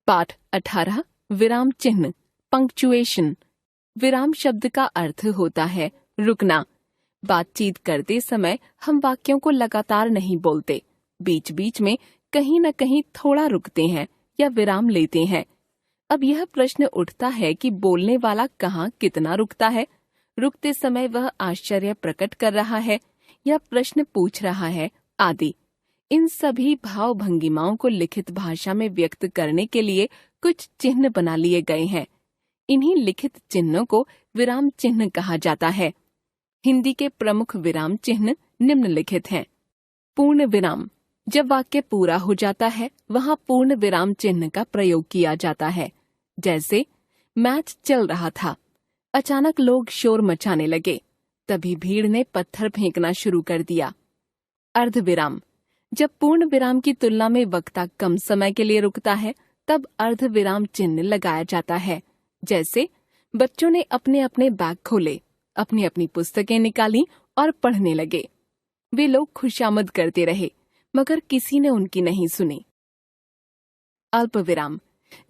पाठ 18 विराम चिन्ह पंक्चुएशन। विराम शब्द का अर्थ होता है रुकना। बातचीत करते समय हम वाक्यों को लगातार नहीं बोलते, बीच बीच में कहीं न कहीं थोड़ा रुकते हैं या विराम लेते हैं। अब यह प्रश्न उठता है कि बोलने वाला कहाँ कितना रुकता है। रुकते समय वह आश्चर्य प्रकट कर रहा है या प्रश्न पूछ रहा है आदि। इन सभी भाव भंगिमाओं को लिखित भाषा में व्यक्त करने के लिए कुछ चिन्ह बना लिए गए हैं। इन्हीं लिखित चिन्हों को विराम चिन्ह कहा जाता है। हिंदी के प्रमुख विराम चिन्ह निम्नलिखित हैं। पूर्ण विराम, जब वाक्य पूरा हो जाता है वहाँ पूर्ण विराम चिन्ह का प्रयोग किया जाता है। जैसे मैच चल रहा था, अचानक लोग शोर मचाने लगे, तभी भीड़ ने पत्थर फेंकना शुरू कर दिया। अर्ध विराम, जब पूर्ण विराम की तुलना में वक्ता कम समय के लिए रुकता है तब अर्ध विराम चिन्ह लगाया जाता है। जैसे बच्चों ने अपने अपने बैग खोले, अपनी अपनी पुस्तकें निकाली और पढ़ने लगे। वे लोग खुशामद करते रहे मगर किसी ने उनकी नहीं सुनी। अल्प विराम,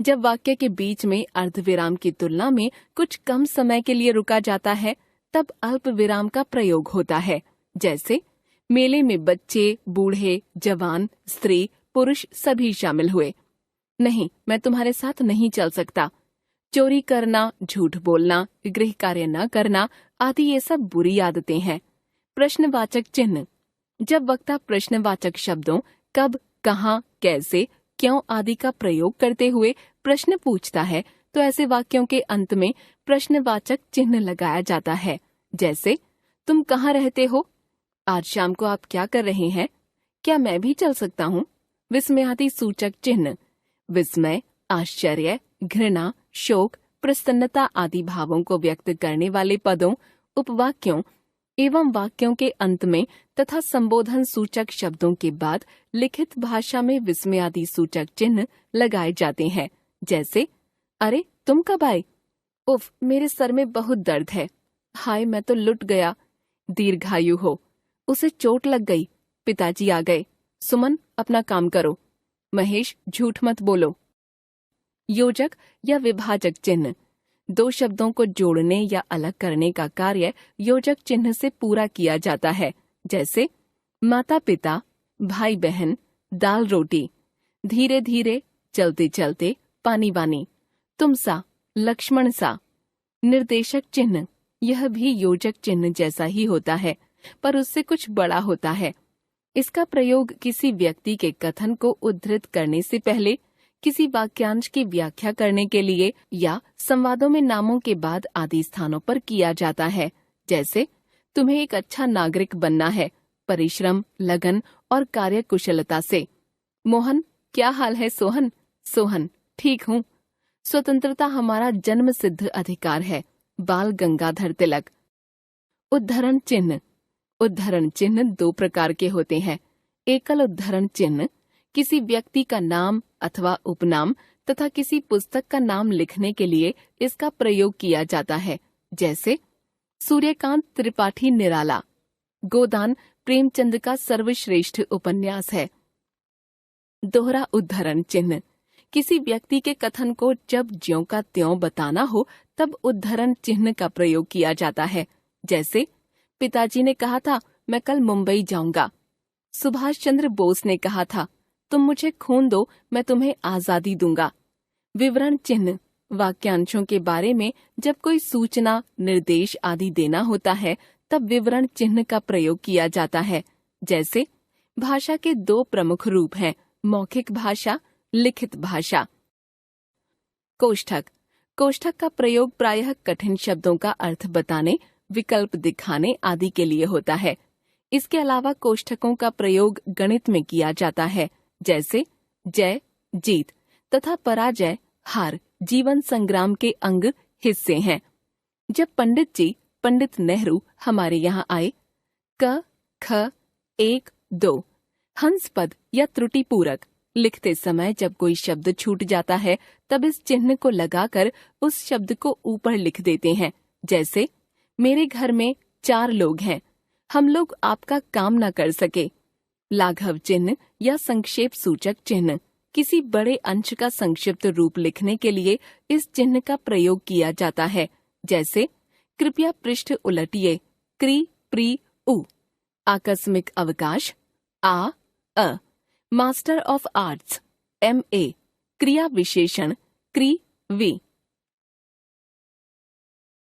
जब वाक्य के बीच में अर्ध विराम की तुलना में कुछ कम समय के लिए रुका जाता है तब अल्प विराम का प्रयोग होता है। जैसे मेले में बच्चे, बूढ़े, जवान, स्त्री, पुरुष सभी शामिल हुए। नहीं, मैं तुम्हारे साथ नहीं चल सकता। चोरी करना, झूठ बोलना, गृह कार्य न करना आदि ये सब बुरी आदतें हैं। प्रश्नवाचक चिन्ह, जब वक्ता प्रश्नवाचक शब्दों कब, कहाँ, कैसे, क्यों आदि का प्रयोग करते हुए प्रश्न पूछता है तो ऐसे वाक्यों के अंत में प्रश्नवाचक चिन्ह लगाया जाता है। जैसे तुम कहाँ रहते हो, आज शाम को आप क्या कर रहे हैं, क्या मैं भी चल सकता हूँ। विस्मयादि सूचक चिन्ह, विस्मय, आश्चर्य, घृणा, शोक, प्रसन्नता आदि भावों को व्यक्त करने वाले पदों, उपवाक्यों एवं वाक्यों के अंत में तथा संबोधन सूचक शब्दों के बाद लिखित भाषा में विस्मयादि सूचक चिन्ह लगाए जाते हैं। जैसे अरे तुम कब आए, उफ मेरे सर में बहुत दर्द है, हाय मैं तो लुट गया, दीर्घायु हो, उसे चोट लग गई, पिताजी आ गए, सुमन अपना काम करो, महेश झूठ मत बोलो। योजक या विभाजक चिन्ह, दो शब्दों को जोड़ने या अलग करने का कार्य योजक चिन्ह से पूरा किया जाता है। जैसे माता पिता, भाई बहन, दाल रोटी, धीरे धीरे, चलते चलते, पानी वानी, तुम सा, लक्ष्मण सा। निर्देशक चिन्ह, यह भी योजक चिन्ह जैसा ही होता है पर उससे कुछ बड़ा होता है। इसका प्रयोग किसी व्यक्ति के कथन को उद्धृत करने से पहले, किसी वाक्यांश की व्याख्या करने के लिए या संवादों में नामों के बाद आदि स्थानों पर किया जाता है। जैसे तुम्हें एक अच्छा नागरिक बनना है, परिश्रम, लगन और कार्यकुशलता से। मोहन क्या हाल है सोहन, सोहन ठीक हूँ। स्वतंत्रता हमारा जन्म सिद्ध अधिकार है, बाल गंगाधर तिलक। उद्धरण चिन्ह, उद्धरण चिन्ह दो प्रकार के होते हैं। एकल उद्धरण चिन्ह, किसी व्यक्ति का नाम अथवा उपनाम तथा किसी पुस्तक का नाम लिखने के लिए इसका प्रयोग किया जाता है। जैसे सूर्यकांत त्रिपाठी निराला, गोदान प्रेमचंद का सर्वश्रेष्ठ उपन्यास है। दोहरा उद्धरण चिन्ह, किसी व्यक्ति के कथन को जब ज्यों का त्यों बताना हो तब उद्धरण चिन्ह का प्रयोग किया जाता है। जैसे पिताजी ने कहा था मैं कल मुंबई जाऊंगा। सुभाष चंद्र बोस ने कहा था तुम मुझे खून दो मैं तुम्हें आजादी दूंगा। विवरण चिन्ह, वाक्यांशों के बारे में जब कोई सूचना, निर्देश आदि देना होता है तब विवरण चिन्ह का प्रयोग किया जाता है। जैसे भाषा के दो प्रमुख रूप हैं, मौखिक भाषा, लिखित भाषा। कोष्ठक, कोष्ठक का प्रयोग प्रायः कठिन शब्दों का अर्थ बताने, विकल्प दिखाने आदि के लिए होता है। इसके अलावा कोष्ठकों का प्रयोग गणित में किया जाता है। जैसे जय, जीत तथा पराजय, हार जीवन संग्राम के अंग, हिस्से हैं। जब पंडित जी, पंडित नेहरू हमारे यहाँ आए, क, ख, एक, दो, हंस पद या त्रुटि पूरक। लिखते समय जब कोई शब्द छूट जाता है तब इस चिन्ह को लगाकर उस शब्द को ऊपर लिख देते हैं। जैसे मेरे घर में 4 लोग हैं, हम लोग आपका काम न कर सके। लाघव चिन्ह या संक्षेप सूचक चिन्ह, किसी बड़े अंश का संक्षिप्त रूप लिखने के लिए इस चिन्ह का प्रयोग किया जाता है, जैसे कृपया पृष्ठ उलटिए, क्री प्री उ। आकस्मिक अवकाश, अ। Master of arts, MA। क्रिया विशेषण, क्री वी।